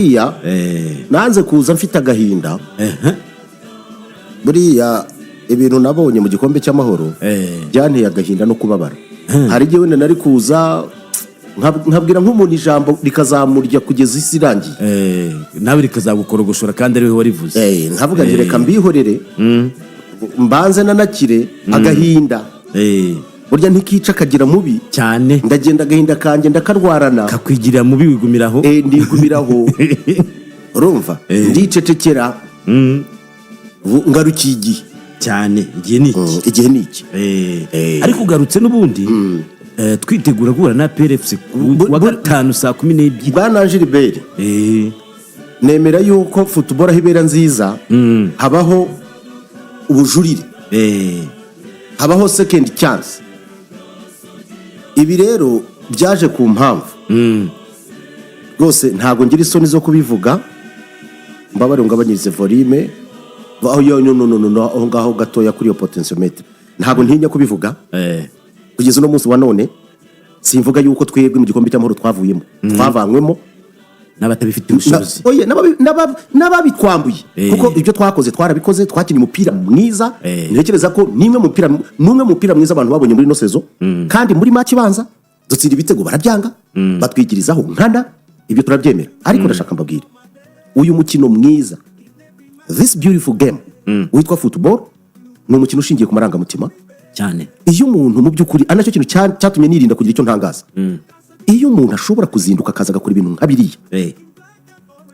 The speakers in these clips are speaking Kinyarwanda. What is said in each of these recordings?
iya nanze kuza mfite agahinda buriya ibintu nabonye mu gikombe cy'amahoro byanteye agahinda no kubabara. Hari igihe wenda nari kuza nkabwira nk'umuntu ijambo rikazamurya kugeza isi irangiye, nawe rikazagukorogoshora kandi ariwe warivuze. nkavuga nti reka mbihorere mbanze nanakire agahinda. Burya ntikica akagira mubi cyane, ndagenda agahinda kanjye ndakarwarana kakwigirira mubi wigumiraho. Ndigumiraho urumva ndicecekera ngarukiye igihe cyane. Igihe ni iki ariko ugarutse n'ubundi twitegura guhura na PRFC wa gatanu saa 12. Bwana Gilbert nemera yuko football ahibera nziza habaho ubujurire, habaho second chance. Ibi rero byaje ku mpamvu rwose ntago ngira isoni zo kubivuga, mbabare ngabanyirize volume aho no ngaho gatoya kuri yo potentiometer, ntago ntinya kubivuga kugeza no munsi wa none. Simvuga yuko twebwe mu gikombe cy'amahoro twavuyemo twavanywemo n'abatabifite ubushobozi, n'ababitwambuye kuko ibyo twakoze twarabikoze, twakina umupira mwiza. Ntekereza ko numwe mupira mwiza abantu babonye muri no sezo, kandi muri match ibanza dutsira ibitego barabyanga batwigirizaho nkana, ibyo turabyemera. Ariko ndashaka mbabwire uyu mukino mwiza, this beautiful game witwa football, ni umukino ushingiye ku marangamutima cyane. Iyo umuntu mu by'ukuri anacyo kintu cyatumye nirinda kugira icyo ntangaza, iyo umuntu ashobora kuzinduka akaza gakora ibintu nk'abiriya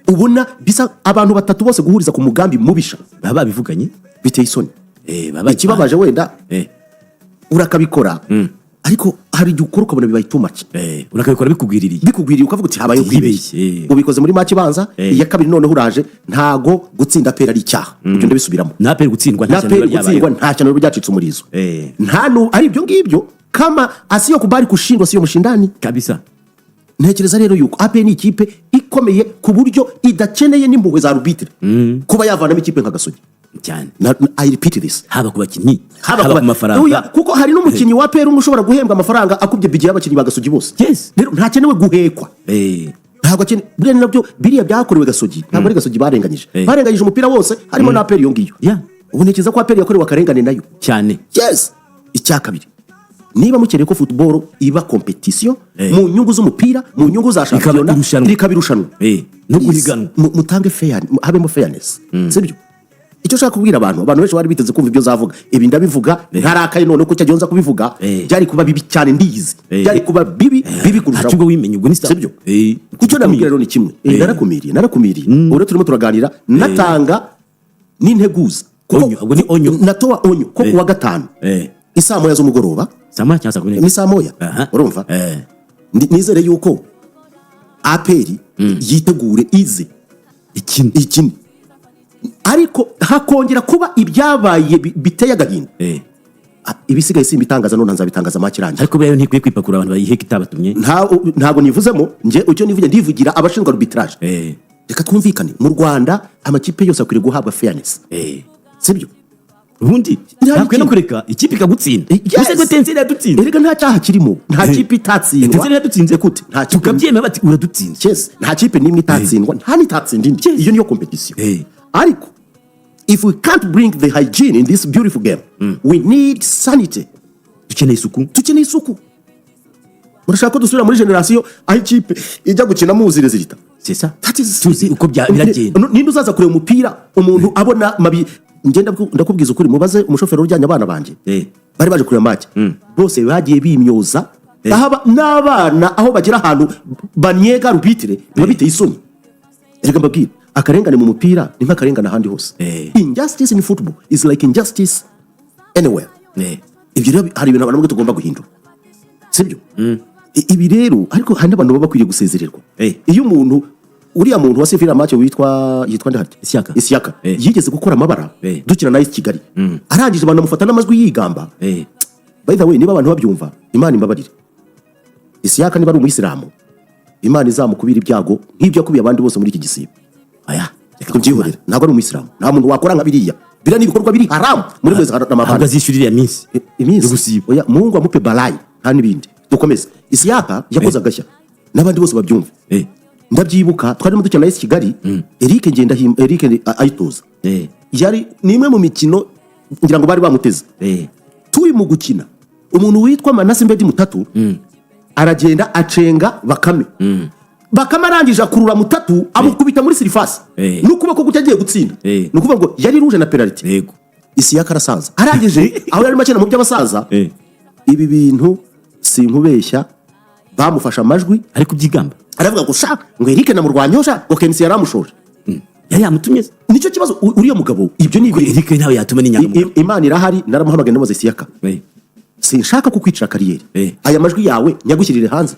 ubona bisa abantu batatu bose guhuriza ku mugambi mubisha baba bivuganye biteye isoni. Ikibabaje wenda urakabikora ariko hari igihe ukora ukabona bibaye too much. Urakabikora bikugwiririye ukavuga uti habaye kwibeshya. Ubikoze muri match ibanza, iya kabiri noneho uraje, ntago gutsinda pera ari icyaha. Ibyo ndabisubiramo, na pera gutsindwa nta cyane byacitse umurizo. Nta ari ibyo ngibyo kama asiyo kubari kushindwa siyo mushindani kabisa. Ntekereza rero yuko AP ni ikipe ikomeye ku buryo idakeneye n'impuhwe za arbitre kuba yavanamo ikipe nka Gasogi cyane. I repeat this, haba ku bakinyi, haba ku mafaranga, kuko hari n'umukinyi wa PR ushobora guhembwa amafaranga akubye budget y'abakinyi ba Gasogi bose. Rero ntakenewe guhekwa, ntabwo akeneye. Buriya nabyo biriya byakorewe Gasogi, ntabwo ari Gasogi barenganyije umupira wose, harimo na PR yo ngiyo. Ubu ntekereza ko PR yakorewe akarengane nayo cyane. Icya kabiri, niba mukeneye ko football iba competition mu nyungu z'umupira, mu nyungu za shampiyona, rikabirushanwa no guhiganwa, mutange fair, habemo fairness. Sibyo icyo ushaka kubwira abantu benshi bari biteze kumva ibyo zavuga. Ibi ndabivuga ntarakaye none ko cyajonza kubivuga, byari kuba bibi cyane, ndiyizi byari kuba bibi kurushaho. Cyubwo wimenye ubwo ni sibyo. Icyo namubwira rero ni kimwe, narakumiriye ure turimo turaganira, natanga n'integuza ubwo ni onyo, natoa onyo ko kuwa gatanu isaa moya z'umugoroba, ni saa moya, urumva. Nizere yuko APR yitegure ize ikindi, ariko hakongera kuba ibyabaye biteye agahinda. Ibisigaye simbitangaza none nzabitangaza makirangiye. Ariko bayo ntikwiye kwipakura abantu bayiheka itabatumye. Ntago nivuzemo nje ucyo nivugira, ndivugira abashinzwe arbitrage. Reka twumvikane, mu Rwanda amakipe yose akwiriye guhabwa fairness. Sibyo ubundi ntakwiye no kureka ikipe ikagutsinda. Ese tenseri yadutsinze, erega nta cyaha kirimo, nta kipe itatsindwa. Tenseri yadutsinze gute? Tukabyemera bati uradutsinze. Nta kipe nimwe itatsindwa, nta nitatsinde indi. Iyo niyo competition. Ariko if we can't bring the hygiene in this beautiful game, we need sanity. Tukeneye isuku. Murashaka ko dusubira muri generation aho ikipe ijya gukina muzire zirita. C'est ça. Tuzi uko biragenda. Ninde uzaza kureba umupira umuntu abona mabi. Ngenda ndakubwiza ukuri, mubaze umushoferi ujyanye abana banje bari baje kureba match, bose bagiye bimyoza n'abana aho bagira ahantu banyega arbitre babiteye isoni. Reka mbabwire, akarengane mu mupira ni nk'akarengane ahandi hose. Injustice in football is like injustice anywhere. Ibyo rero hari ibintu abantu tugomba guhindura, sibyo? Ibi rero ariko hari n'abantu baba bakwiriye gusezererwa. Iyo umuntu uriya muntu wasifira match yitwa ndahati Ishyaka yigeze gukora amabara dukina na Kigali, arangije abantu mufata n'amajwi yigamba. By the way, niba abantu babyumva, Imana imbabarire, Ishyaka niba ari umuyisilamu, Imana izamukubira ibyago nk'ibyo yakubiye abandi bose muri iki gisibo. Reka tubyihorere, ntabwo ari umuyisilamu, nta muntu wakora nka biriya n'ibikorwa biri haram muri mwezi Ramadhan. Agazishurira iminsi gusiba, Mungu amupe balayi nta n'ibindi. Dukomeze. Ishyaka yakoze agashya n'abandi bose babyumva. ndabyibuka twarimo dukina na AS Kigali Eric ayitoza yari nimwe mu mikino ngira ngo bari bamuteze turi mu gukina umuntu witwa Manase Mbedi Mutatu aragenda acenga Bakame arangije akurura Mutatu amukubita muri surface n'ukuboko kutagiye gutsinda nukuvuga ngo yari ruje na penalty isi yakarasanza arangije aho yari makina mu by'abasaza ibi bintu sinkubeshya bamufasha amajwi ari kubyigamba aravuga ngo sha ngo Eric namurwanyosha ngo Kenisi yaramushoje yari yamutumye nicyo kibazo uriya mugabo ibyo ni Eric nawe yatuma n'inyanga Imana irahari naramuhamagaye ndamuze Siyaka sinshaka kukwicira kariyeri aya majwi yawe nyagushyirire hanze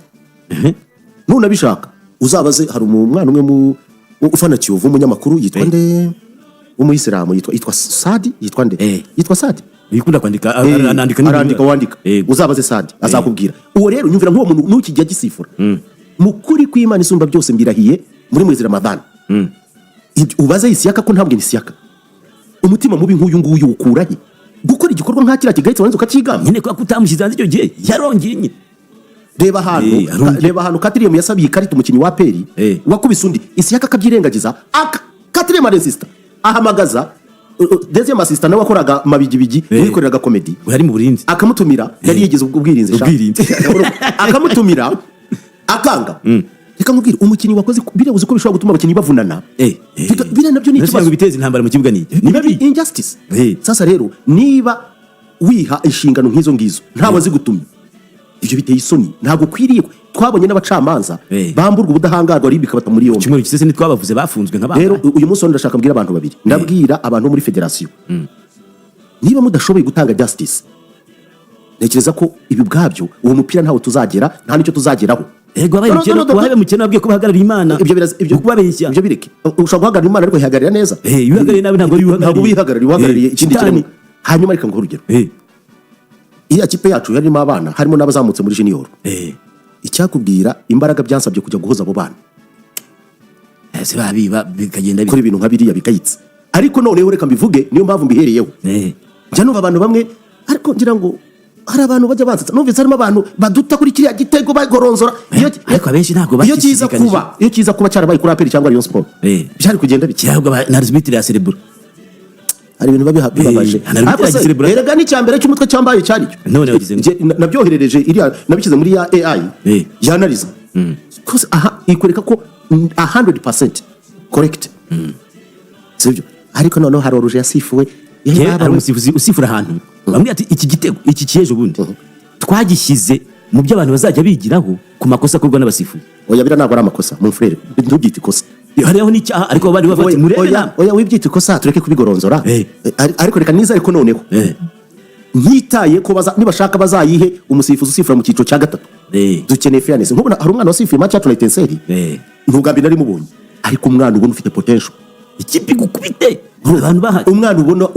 none abishaka uzabaze hari umwana umwe mu ufana Kiyovu umunyamakuru yitwa nde umuyisilamu yitwa Sadi yitwa Sadi yikunda kwandika arandika wandika uzabaze Sadi azakubwira uwo rero nyumvira nk'uwo muntu n'ukijya gisifura mukuri kw'Imana isumba byose mbirahiye muri mwezi Ramadhan ubaze Isiyaka ko ntabwo Isiyaka umutima mubi nk'uyu nguyu ukurahe gukora igikorwa nka kira kigahitse wanze ukakigamba nyine kwa kutamushyize hanze icyo gihe yarongeye nyine reba hano Katiriyemu yasabiye ikarita umukinnyi wa Peri wakubise undi Isiyaka akabyirengagiza Katiriyemu arensista ahamagaza deuxième assistant nawe wakoraga mabigibigi wikoreraga comedy yari mu burinzi akamutumira yari yigeze ubwirinzi akamutumira akanga reka nkubwire umukinnyi wakoze birebuze ko bishobora gutuma abakinnyi bavunana bire nabyo ni ikibazo biteza intambara mu kibuga ni injustice sasa rero niba wiha inshingano nk'izo ngizo ntawe zigutumye ibyo biteye isoni ntabwo kwiriye twabonye n'abacamanza bamburwa ubudahangarwa ari bikabata muri yombi kimwe cyose ni twabavuze bafunzwe nk'abana rero uyu munsi ndashaka mbwira abantu babiri ndabwira abantu muri federation niba mudashoboye gutanga justice nekereza ko ibi bwabyo uwo mupira ntawo tuzagera nta nicyo tuzageraho ego abaye mukino wabwiye ko bahagarara Imana ibyo kubabeshya ibyo bireke ushobora guhagarara Imana ariko yihagarira neza yuhagarariye nawe ntabwo wihagarariye ikindi kintu hanyuma reka ngo urugero iya kipe yacu yarimo abana harimo n'abazamutse muri junior icyakubwira imbaraga byansabye kujya guhoza abo bana ese babiba bikagenda kuri ibintu nka biriya bikayitse ariko noneho reka mbivuge niyo mpamvu mbihereyeho njya numva abantu bamwe ariko ngira ngo hari abantu bajya bansatsa numvise harimo abantu baduta kuri kiriya gitego bagoronzora ariko abenshi ntabwo iyo kiza kuba cyarabaye kuri Aperi cyangwa Rayon Sport byari kugenda biki ahubwo na arbitre ya cerebro hari ibintu bibabaje erega ni cyambere cy'umutwe cyambaye cyari none wagize nabyoherereje iriya nabishyize muri ya AI yanaliza cause aha ikwereka ko 100% correct sibyo ariko noneho hari oruje yasifuwe hari umusifuzi usifura ahantu bamwe ati iki gitego iki kiyeje ubundi twagishyize mu byo abantu bazajya bigiraho ku makosa akorwa n'abasifuzi oya bira ntabwo ari amakosa mu frere ntubyite ikosa hariho n'icyaha ariko bari bafite murebe oya wibyite ikosa tureke kubigoronzora ariko reka niza ariko noneho nkitaye ko nibashaka bazayihe umusifuzi usifura mu cyiciro cya gatatu dukeneye fairness nkubona hari umwana wasifuye match ya Tunitenseri ntugambi nari mubonye ariko umwana ubona ufite potential ikipe gukubite abantu bahari umwana ubona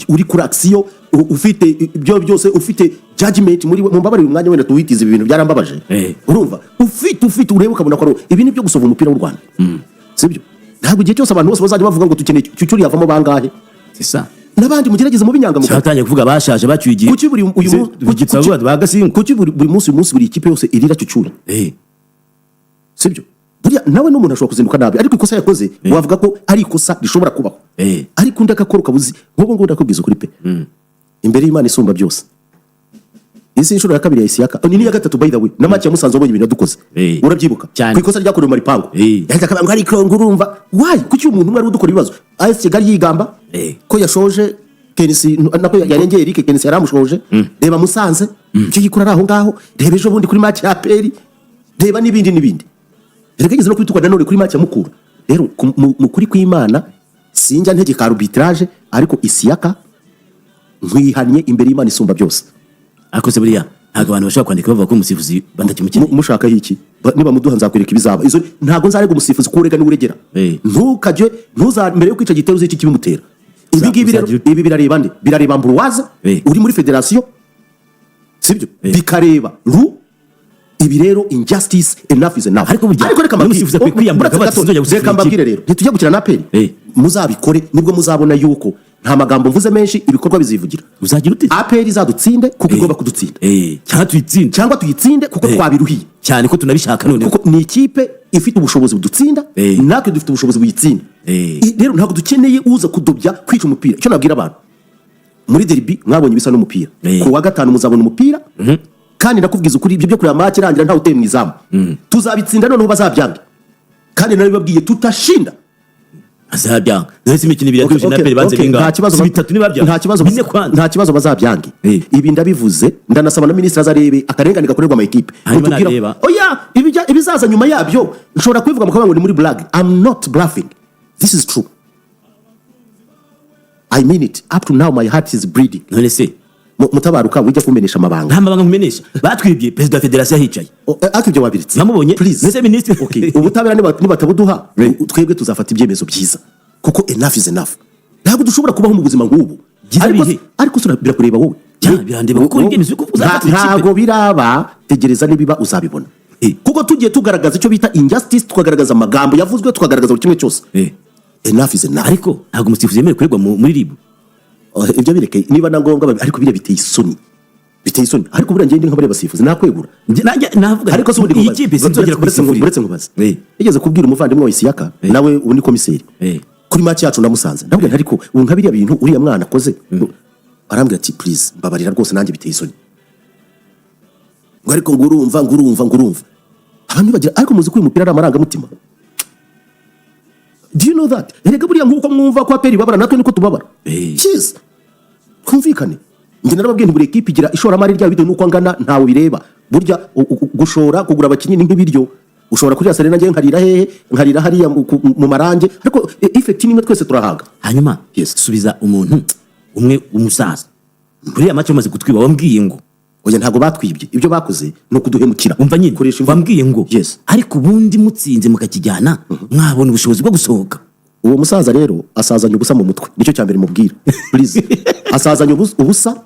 uri kuri action ufite ibyo byose ufite judgment muri mu mbabare umwanya wenda tuwitiza ibintu byarambabaje urumva ufite urebe ukabona ko ibi ni byo gusova umupira w'u Rwanda sibyo ntabwo igihe cyose abantu bose bazajya bavuga ngo dukeneye cyucyuri yavamo bangahe sisa nabandi mugerageze mu binyangamugayo cyatangiye kuvuga bashaje bacyugiye kuki buri munsi buri ikipe yose irira cyucyuri sibyo buriya nawe n'umuntu ashobora kuzinduka nabi ariko ikosa yakoze wavuga ko ari ikosa rishobora kubaho ariko undi agakora ukabuzi nk'ubu ngubu ndakubwiza ukuri pe imbere y'Imana isumba byose isi inshuro ya kabiri ya Isiyaka ni niya gatatu by the way na match ya Musanze wabonye ibintu dukoze urabyibuka ku ikosa ryakorewe mu Maripango yahita akabanga ari krongo urumva why kuki umuntu umwe ari udukora ibibazo AS Kigali yigamba ko yashoje Kenisi nako yarengeye Eric Kenisi yaramushoje reba Musanze cyo yikura aho ngaho reba ejo bundi kuri match ya Peri reba n'ibindi Erega no kwitukwa nanone kuri match ya Mukura rero mu kuri kw'Imana sinjya ntegeka arbitrage ariko Isiyaka nkwihanye imbere y'Imana isumba byose akoze buriya ntabwo abantu bashaka kwandika bavuga ko umusifuzi bandakimukina mushaka iki niba muduha nzakwereka ibizaba izo ntabwo nzarega umusifuzi kurega n'uregera ntukajye mbere yo kwica gitero z'iki kibimutera ibi birareba nde birareba Ambroise uri muri federation sibyo bikareba ibi rero injustice enough is enough ariko reka umusifuzi akwiye kwiyambura reka mbabwire rero ntitujya gukina na Aperi muzabikore nibwo muzabona yuko nta magambo mvuze menshi ibikorwa bizivugira uzagira uti Aperi zadutsinde kuko igomba kudutsinda cyangwa tuyitsinde kuko twabiruhiye cyane ko tunabishaka none kuko ni ikipe ifite ubushobozi budutsinda natwe dufite ubushobozi buyitsinda rero ntabwo dukeneye uza kudobya kwica umupira icyo nabwira abantu muri derby mwabonye bisa n'umupira ku wa gatanu muzabona umupira kandi nakubwiza ukuri ibyo byo kureba match irangira ntawe uteye mu izamu tuzabitsinda noneho bazabyanga kandi naribabwiye tutashinda azabyanga ndetse imikino ibiri yakuje na pere banze binga bitatu nibabyanga nta kibazo bazabyange ibi ndabivuze ndanasaba na ministre azarebe akarengane gakorerwa ama equipe oya ibizaza nyuma yabyo nshobora kwivuga mukaba ngo ni muri blague. I'm not bluffing, this is true, I mean it. Up to now my heart is bleeding. None se mutabaruka wijya kumenesha amabanga nta mabanga kumenesha batwibye president wa federation hicaye akibyo wabiritse namubonye nese ministre okay ubutabera nibatabuduha twebwe tuzafata ibyemezo byiza kuko enough is enough ntabwo dushobora kubaho mu buzima nk'ubu ariko surabira kureba wowe birandeba kuko ibyemezo uko uzafata ntabwo biraba tegereza nibiba uzabibona kuko tugiye tugaragaza icyo bita injustice tukagaragaza amagambo yavuzwe tukagaragaza buri kimwe cyose enough is enough ariko ntabwo umusifuzi yemerewe kuregwa muri ribu ibyo bireke niba na ngombwa ariko bire biteye isoni ariko buriya ngende nk'abari basifuzi nakwegura navuga ariko so iyi kipe sinzongera kuretse nkubaza yigeze kubwira umuvandimwe wa Isiyaka nawe ubu ni komiseri kuri match yacu namusanze ndabwira ariko ubu nka biriya bintu uriya mwana akoze arambwira ati please mbabarira rwose nanjye biteye isoni ngo ariko ngurumva abantu bagira ariko muzi ko uyu mupira ari amarangamutima. Do you know that? Erega buriya nkuko mwumva kwa peri babara natwe niko tubabara. Cheers. Kumvikane. Nge narababwiye ntibure equipe igira ishoramari rya bideo nuko angana ntawe bireba. Burya gushora kugura abakinyi nk'ibiryo. Ushobora kuri Serena nge nkarira hariya mu marange ariko effect nimwe twese turahaga. Hanyuma subiza umuntu umwe umusaza. Kuri ya match umaze kutwiba wambwiye ngo oya ntago batwibye ibyo bakoze no kuduhemukira umva nyine bambwiye ngo ariko ubundi mutsinze mukakijyana mwabona ubushobozi bwo gusohoka. Uwo musaza rero asazanye ubusa mu mutwe nicyo cyambere mubwira please asazanye ubusa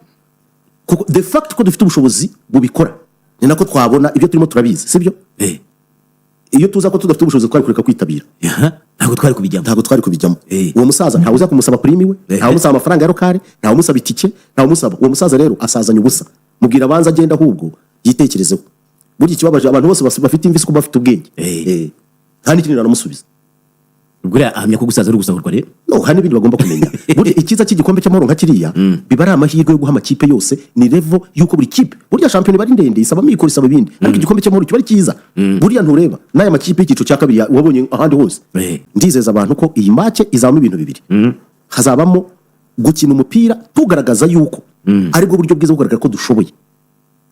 kuko the fact ko dufite ubushobozi bubikora ni nako twabona ibyo turimo turabizi sibyo iyo tuza ko tudafite ubushobozi twari kureka kwitabira ntago twari kubijyamo uwo musaza ntawe uza kumusaba prime we ntawe umusaba amafaranga ya lokale ntawe umusaba itike ntawe umusaba uwo musaza rero asazanye ubusa mubwira abanza agenda ahubwo yitekerezeho burya ikibabaje abantu bose bafite imvisi ko bafite ubwenge kandi kinira namusubiza ubwo ahamya ko gusaza ari gusahurwa rero no hani ibindi bagomba kumenya burya ikiza cy'igikombe cy'amahoro nka kiriya biba ari amahirwe yo guha amakipe yose ni level yuko buri kipe burya champion bari ndende isaba mikoro isaba ibindi ariko igikombe cy'amahoro kiba ari cyiza burya ntureba n'aya makipe y'igico cya kabiri wabonye ahandi hose ndizeza abantu ko iyi match izabamo ibintu bibiri hazabamo gukina umupira tugaragaza yuko ariko buryo bwiza bugaragara ko dushoboye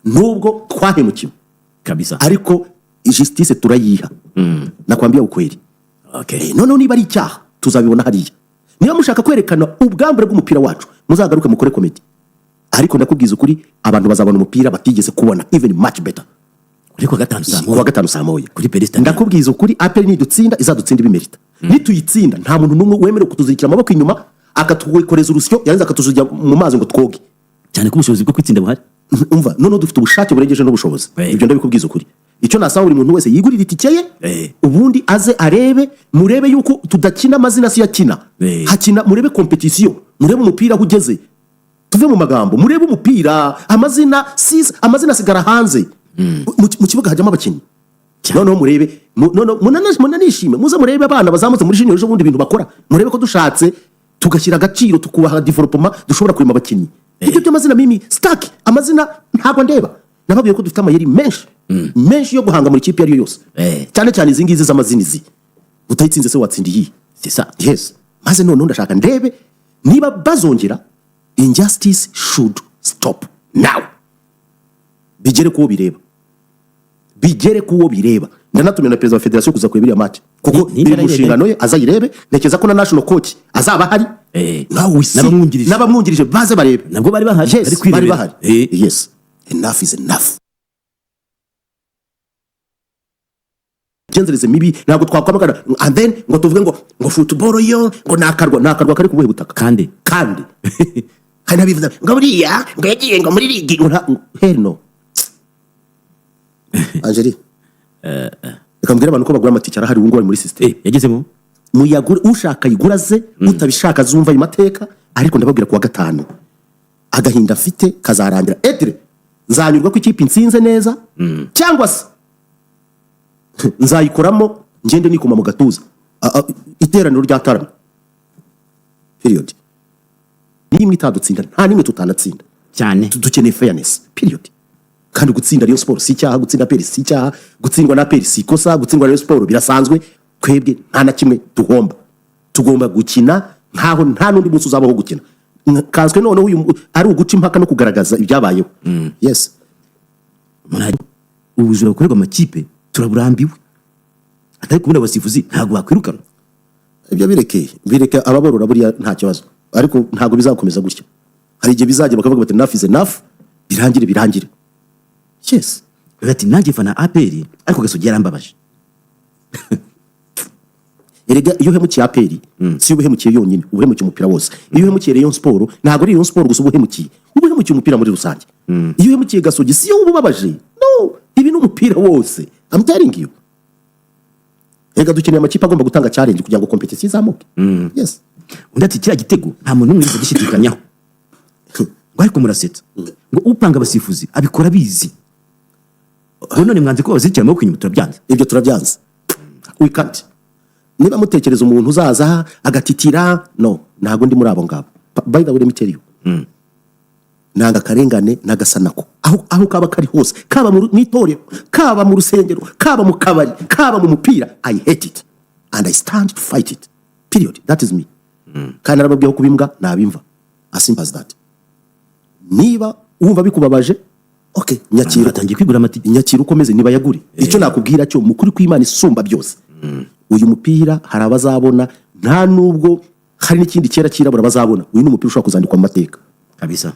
nubwo twahemukiwe kabisa ariko justice turayiha nakwambia ukweli none niba ari icyaha tuzabibona hariya niba mushaka kwerekana ubwambure bw'umupira wacu muzagaruke mukore comedy ariko ndakubwiza ukuri abantu bazabona umupira batigeze kubona even much better ariko gatanu saa moya kuri Perezida ndakubwiza ukuri APR nidutsinda izadutsinda ibimerita nituyitsinda nta muntu numwe wemerewe kutuzirikira amaboko inyuma akatukoreza urusyo yaranze akatujya mu mazi ngo twoge cyane ko ubushobozi bwo kwitsinda buhari umva none dufite ubushake burengeje n'ubushobozi ibyo ndabikubwiza ukuri icyo nasaba buri muntu wese yigurira itike ye ubundi aze arebe murebe yuko tudakina amazina si yakina hakina murebe competition murebe umupira aho ugeze tuve mu magambo murebe umupira amazina sigara hanze mu kibuga hajyamo abakinnyi noneho murebe munanishime muze murebe abana bazamutse muri junior ejo bundi ibintu bakora murebe ko dushatse tugashyira agaciro tukubaha development dushobora kurema abakinnyi ibyo by'amazina mimi stack amazina ntabwo ndeba nababwiye ko dufite amayeri menshi yo guhanga muri kipe yari yose cyane cyane izi ngizi z'amazina izi utayitsinze se watsindiye yes maze none ndashaka ndebe niba bazongera injustice should stop now bigere kuwo bireba ndanatumye na perezida wa federation kuza kurebera match kuko biri mushingano ye azayirebe nekeza ko na national coach azaba hari n'abamwungirije baze barebe nabwo bari bahari bari bahari yes enough is enough genzereze mibi ntabwo twakwamagana and then ngo tuvuge ngo football yo ngo nakarwa kari kubuhe butaka kandi kandi nabivuze ngo buriya ngo yagiye ngo muri ligi hell no Angeli ikambwira abantu ko bagura amatike arahari ubu ngo muri system yagezemo muyagura ushaka yiguraze utabishaka zumva imateka ariko ndababwira kuwa gatanu agahinda afite kazarangira etre nzanyurwa ko ikipe insinze neza cyangwa se nzayikoramo ngende nikoma mu gatuza iteraniro ryataramye period nimwe itadutsinda nta nimwe tutanatsinda cyane dukeneye fairness period kandi gutsinda Rayon Sport si cyaha gutsinda APR si cyaha gutsindwa na APR si kosa gutsindwa Rayon Sport birasanzwe twebwe nta na kimwe tugomba gukina nkaho nta nundi munsi uzabaho gukina kanswe noneho uyu ari uguca impaka no kugaragaza ibyabayeho yes ubujura bukorerwa amakipe turaburambiwe atari kubona abasifuzi ntabwo bakwirukana ibyo bireke ababorora buriya nta kibazo ariko ntabwo bizakomeza gutya hari igihe bizajya bakavuga bati enough is enough birangire yes bati nanjye fana APR ariko GASOGI yarambabaje erega iyo hemukiye APR si ubuhemukiye yonyine ubuhemukiye umupira wose iyo hemukiye Rayon Sport ntabwo ari Rayon Sport gusa ubuhemukiye umupira muri rusange iyo hemukiye GASOGI si yo ububabaje no ibi n'umupira wose I'm telling you erega dukeneye amakipe agomba gutanga challenge kugira ngo competition izamuke yes undi ati kiriya gitego nta muntu n'umwe wese gishidikanyaho ngo ariko murasetsa ngo upanga abasifuzi abikora bizi none mwanze ko bazikira amaboko inyuma turabyanze ibyo turabyanze we can't niba mutekereza umuntu uzaza agatitira no ntago ndi muri abo ngabo by the way let me tell you nanga karengane nagasanako aho kaba kari hose kaba mu nitorero kaba mu rusengero kaba mu kabari kaba mu mupira I hate it and I stand to fight it period that is me kandi narababwiye ko kubimbwa nabimva as simple as that niba wumva bikubabaje okay nyakira atangiye kwigura amatike nyakira ukomeze niba yagure icyo nakubwira cyo mukuri kw'Imana isumba byose uyu mupira hari abazabona nta nubwo hari n'ikindi cyera kirabura bazabona uyu n'umupira ushobora kuzandikwa mu mateka kabisa